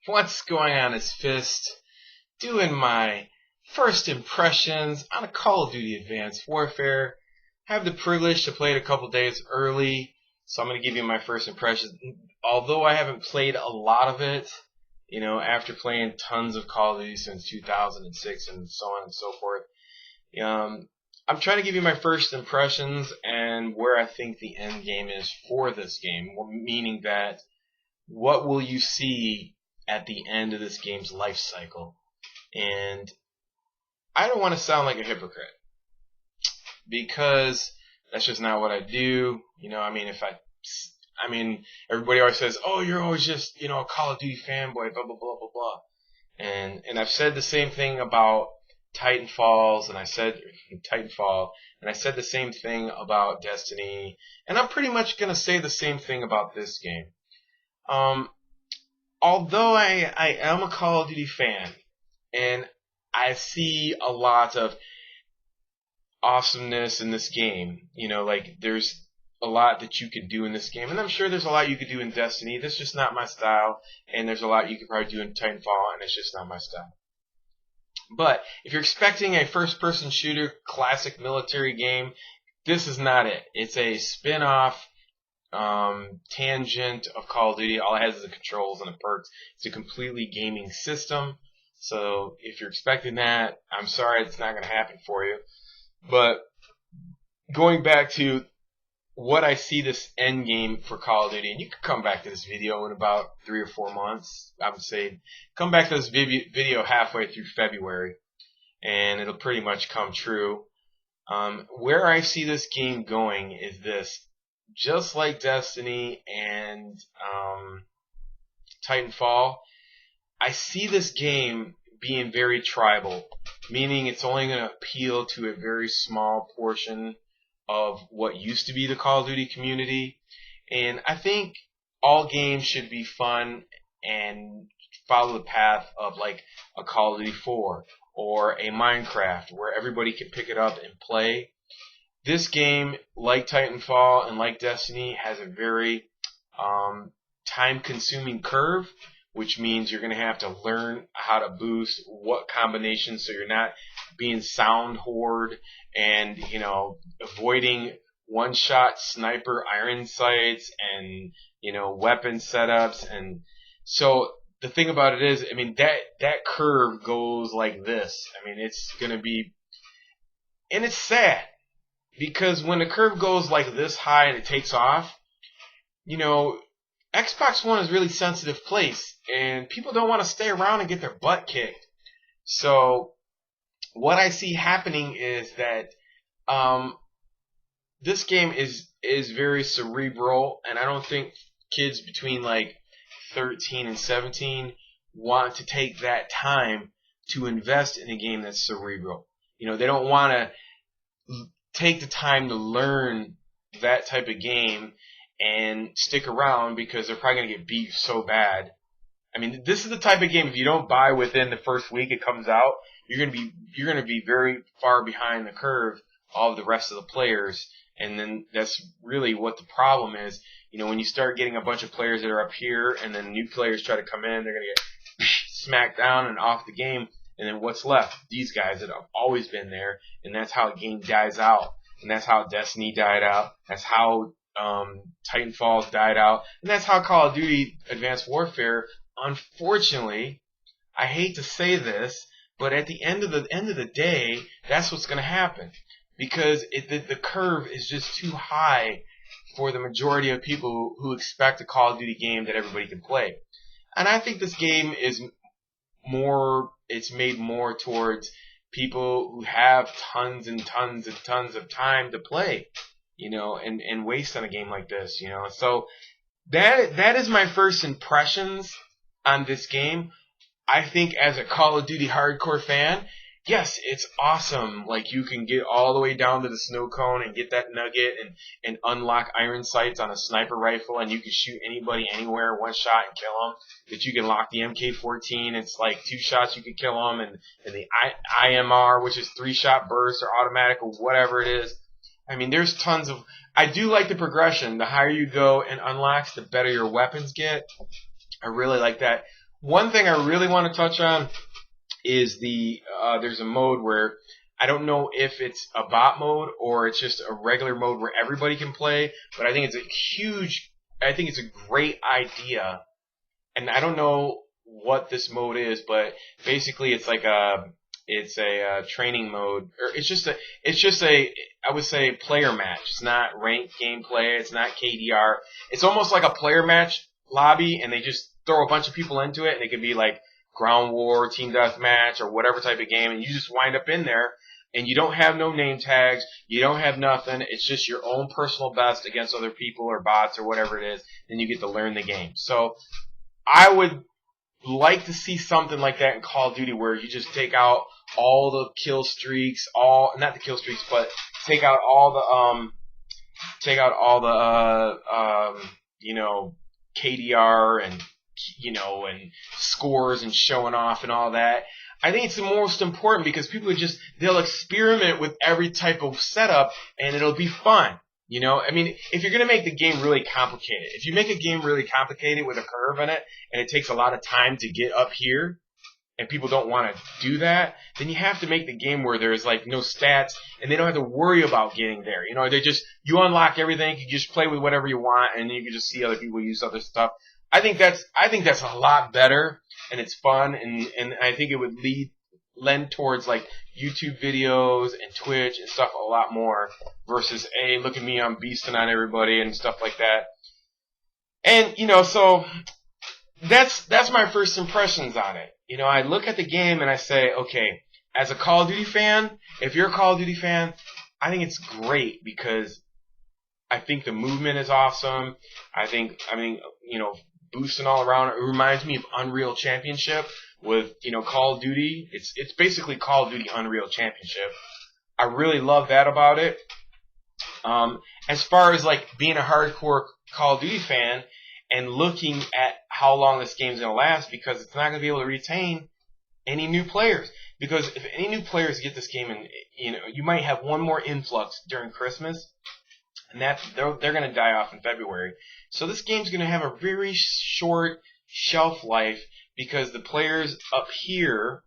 What's going on? Is Fist doing my first impressions on a Call of Duty Advanced Warfare. I have the privilege to play it a couple days early, so I'm going to give you my first impressions. Although I haven't played a lot of it, after playing tons of Call of Duty since 2006 and so on and so forth, I'm trying to give you my first impressions and where I think the end game is for this game, meaning that what will you see at the end of this game's life cycle. And I don't want to sound like a hypocrite, because that's just not what I do. Everybody always says, "Oh, you're always just, a Call of Duty fanboy, blah blah blah blah blah." And I've said the same thing about Titanfall, and I said the same thing about Destiny, and I'm pretty much gonna say the same thing about this game. Although I am a Call of Duty fan, and I see a lot of awesomeness in this game, there's a lot that you could do in this game, and I'm sure there's a lot you could do in Destiny. That's just not my style, and there's a lot you could probably do in Titanfall, and it's just not my style. But if you're expecting a first-person shooter, classic military game, this is not it. It's a spin-off tangent of Call of Duty. All it has is the controls and the perks. It's a completely gaming system. So if you're expecting that, I'm sorry, it's not going to happen for you. But going back to what I see this end game for Call of Duty, and you can come back to this video in about 3 or 4 months. I would say come back to this video halfway through February, and it'll pretty much come true. Where I see this game going is this. Just like Destiny and Titanfall, I see this game being very tribal, meaning it's only going to appeal to a very small portion of what used to be the Call of Duty community. And I think all games should be fun and follow the path of like a Call of Duty 4 or a Minecraft, where everybody can pick it up and play. This game, like Titanfall and like Destiny, has a very time-consuming curve, which means you're going to have to learn how to boost, what combinations, so you're not being sound hoard and, avoiding one-shot sniper iron sights and, weapon setups. And so the thing about it is, that curve goes like this. It's going to be, and it's sad. Because when the curve goes like this high and it takes off, Xbox One is a really sensitive place, and people don't want to stay around and get their butt kicked. So what I see happening is that this game is very cerebral, and I don't think kids between like 13 and 17 want to take that time to invest in a game that's cerebral. They don't want to take the time to learn that type of game and stick around, because they're probably going to get beat so bad. This is the type of game, if you don't buy within the first week it comes out, you're going to be very far behind the curve of the rest of the players. And then that's really what the problem is. When you start getting a bunch of players that are up here and then new players try to come in, they're going to get smacked down and off the game. And then what's left? These guys that have always been there, and that's how the game dies out. And that's how Destiny died out. That's how Titanfall died out. And that's how Call of Duty Advanced Warfare, unfortunately, I hate to say this, but at the end of the day, that's what's going to happen. Because the curve is just too high for the majority of people who expect a Call of Duty game that everybody can play. And I think this game is it's made more towards people who have tons and tons and tons of time to play, and waste on a game like this, So that is my first impressions on this game. I think as a Call of Duty hardcore fan, yes, it's awesome. Like, you can get all the way down to the snow cone and get that nugget and unlock iron sights on a sniper rifle, and you can shoot anybody anywhere one shot and kill them. That you can lock the MK14. It's like 2 shots you can kill them, and the IMR, which is 3-shot burst or automatic or whatever it is. There's tons of. I do like the progression. The higher you go in unlocks, the better your weapons get. I really like that. One thing I really want to touch on is there's a mode where I don't know if it's a bot mode or it's just a regular mode where everybody can play, but I think it's a great idea. And I don't know what this mode is, but basically it's like it's a training mode, or it's just a I would say player match. It's not ranked gameplay. It's not KDR. It's almost like a player match lobby, and they just throw a bunch of people into it, and it could be like ground war, team deathmatch, or whatever type of game, and you just wind up in there, and you don't have no name tags, you don't have nothing. It's just your own personal best against other people or bots or whatever it is, and you get to learn the game. So I would like to see something like that in Call of Duty, where you just take out all the kill streaks, not the kill streaks, but take out all the KDR and and scores and showing off and all that. I think it's the most important because people they'll experiment with every type of setup and it'll be fun. I mean, if you're going to make the game really complicated, if you make a game really complicated with a curve in it and it takes a lot of time to get up here and people don't want to do that, then you have to make the game where there's like no stats and they don't have to worry about getting there. You unlock everything, you just play with whatever you want and you can just see other people use other stuff. I think that's a lot better and it's fun and I think it would lend towards like YouTube videos and Twitch and stuff a lot more versus, hey, look at me, I'm beasting on everybody and stuff like that. And, so that's my first impressions on it. I look at the game and I say, okay, as a Call of Duty fan, if you're a Call of Duty fan, I think it's great because I think the movement is awesome. Boosting all around. It reminds me of Unreal Championship with, Call of Duty. It's basically Call of Duty Unreal Championship. I really love that about it. As far as like being a hardcore Call of Duty fan and looking at how long this game's going to last, because it's not going to be able to retain any new players. Because if any new players get this game and, you might have one more influx during Christmas, and they're going to die off in February. So this game's going to have a very short shelf life because the players up here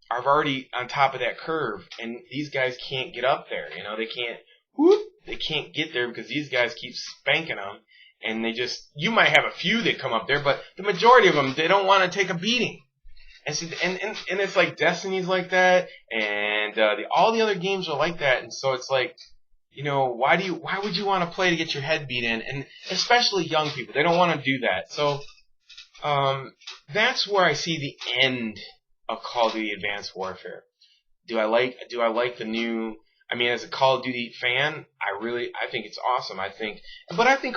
are already on top of that curve, and these guys can't get up there. They can't get there because these guys keep spanking them, and you might have a few that come up there, but the majority of them, they don't want to take a beating. And so, and it's like Destiny's like that, and all the other games are like that, and so it's like, why would you want to play to get your head beat in? And especially young people, they don't want to do that. So, that's where I see the end of Call of Duty Advanced Warfare. Do I like the new? I mean, as a Call of Duty fan, I think it's awesome. I think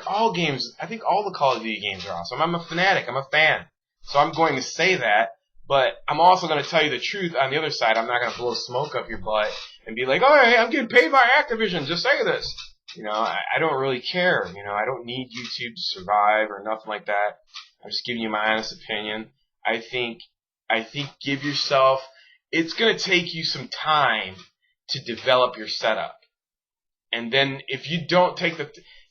all the Call of Duty games are awesome. I'm a fanatic. I'm a fan. So I'm going to say that. But I'm also going to tell you the truth on the other side. I'm not going to blow smoke up your butt and be like, oh, hey, I'm getting paid by Activision. Just say this. I don't really care. I don't need YouTube to survive or nothing like that. I'm just giving you my honest opinion. I think give yourself, it's going to take you some time to develop your setup. And then if you don't take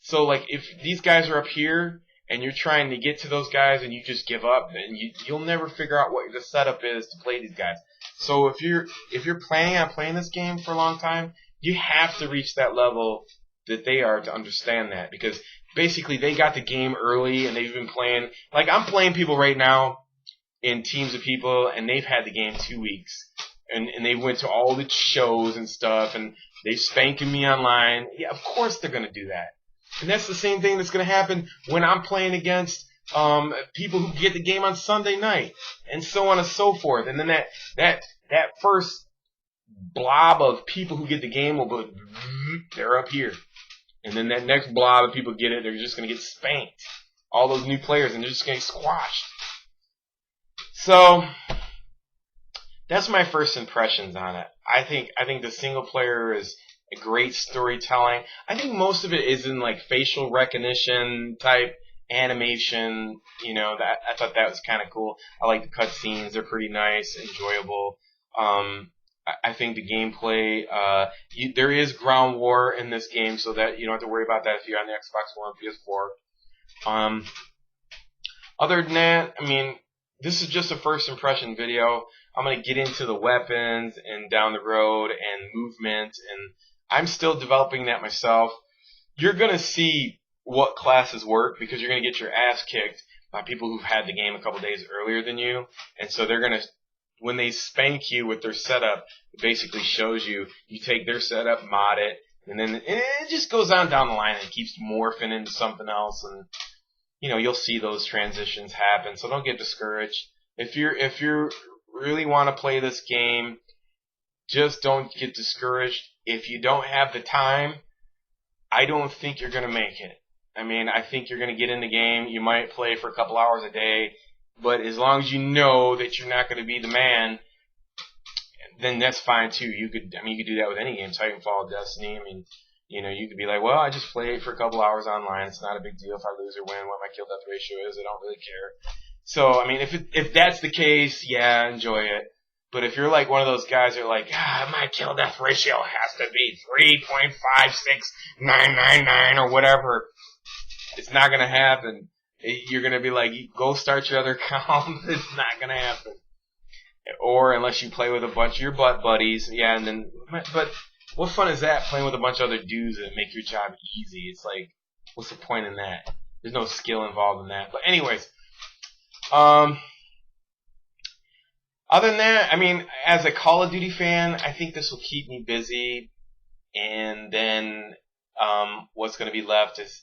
so like if these guys are up here, and you're trying to get to those guys and you just give up, then you'll never figure out what the setup is to play these guys. So if you're planning on playing this game for a long time, you have to reach that level that they are to understand that. Because basically they got the game early and they've been playing. Like I'm playing people right now in teams of people and they've had the game 2 weeks. And they went to all the shows and stuff and they spanking me online. Yeah, of course they're going to do that. And that's the same thing that's going to happen when I'm playing against people who get the game on Sunday night, and so on and so forth. And then that first blob of people who get the game will be, they're up here. And then that next blob of people get it, they're just going to get spanked. All those new players, and they're just getting squashed. So that's my first impressions on it. I think the single player is a great storytelling. I think most of it is in like facial recognition type animation. That I thought that was kind of cool. I like the cutscenes; they're pretty nice, enjoyable. I think the gameplay. There is ground war in this game, so that you don't have to worry about that if you're on the Xbox One, PS4. Other than that, I mean, this is just a first impression video. I'm going to get into the weapons and down the road and movement, and I'm still developing that myself. You're going to see what classes work because you're going to get your ass kicked by people who've had the game a couple days earlier than you, and so they're going to, when they spank you with their setup, it basically shows you, you take their setup, mod it, and then it just goes on down the line and keeps morphing into something else, and you'll see those transitions happen. So don't get discouraged. If you really want to play this game, just don't get discouraged. If you don't have the time, I don't think you're going to make it. I mean, I think you're going to get in the game. You might play for a couple hours a day, but as long as you know that you're not going to be the man, then that's fine too. You could do that with any game. Titanfall, Destiny. I mean, you could be like, well, I just play for a couple hours online. It's not a big deal if I lose or win. What my kill death ratio is, I don't really care. So, I mean, if that's the case, yeah, enjoy it. But if you're like one of those guys that are like, my kill death ratio has to be 3.56999 or whatever, it's not gonna happen. You're gonna be like, go start your other account. It's not gonna happen. Or unless you play with a bunch of your butt buddies, yeah. And then, but what fun is that, playing with a bunch of other dudes that make your job easy? It's like, what's the point in that? There's no skill involved in that. But anyways, other than that, I mean, as a Call of Duty fan, I think this will keep me busy. And then, what's going to be left is,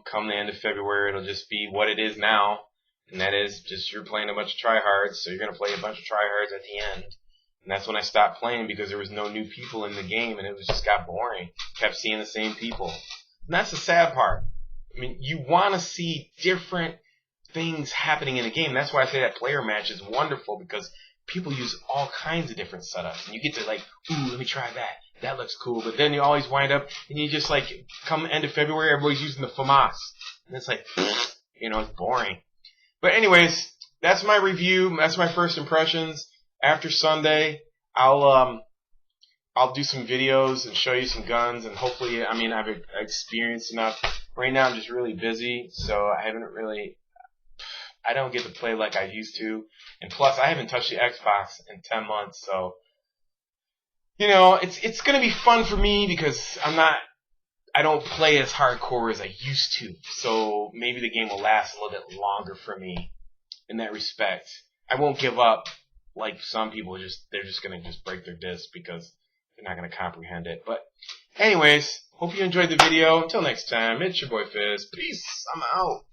come the end of February, it'll just be what it is now. And that is just you're playing a bunch of tryhards, so you're going to play a bunch of tryhards at the end. And that's when I stopped playing because there was no new people in the game and it just got boring. Kept seeing the same people. And that's the sad part. I mean, you want to see different things happening in the game. That's why I say that player match is wonderful because people use all kinds of different setups. And you get to like, ooh, let me try that. That looks cool. But then you always wind up and you just like, come end of February, everybody's using the FAMAS. And it's like, it's boring. But anyways, that's my review. That's my first impressions. After Sunday, I'll do some videos and show you some guns, and hopefully, I've experienced enough. Right now, I'm just really busy, so I don't get to play like I used to, and plus, I haven't touched the Xbox in 10 months, so, it's gonna be fun for me because I don't play as hardcore as I used to, so maybe the game will last a little bit longer for me in that respect. I won't give up like some people. They're just gonna break their disc because they're not gonna comprehend it. But anyways, hope you enjoyed the video. Until next time, it's your boy Fizz. Peace. I'm out.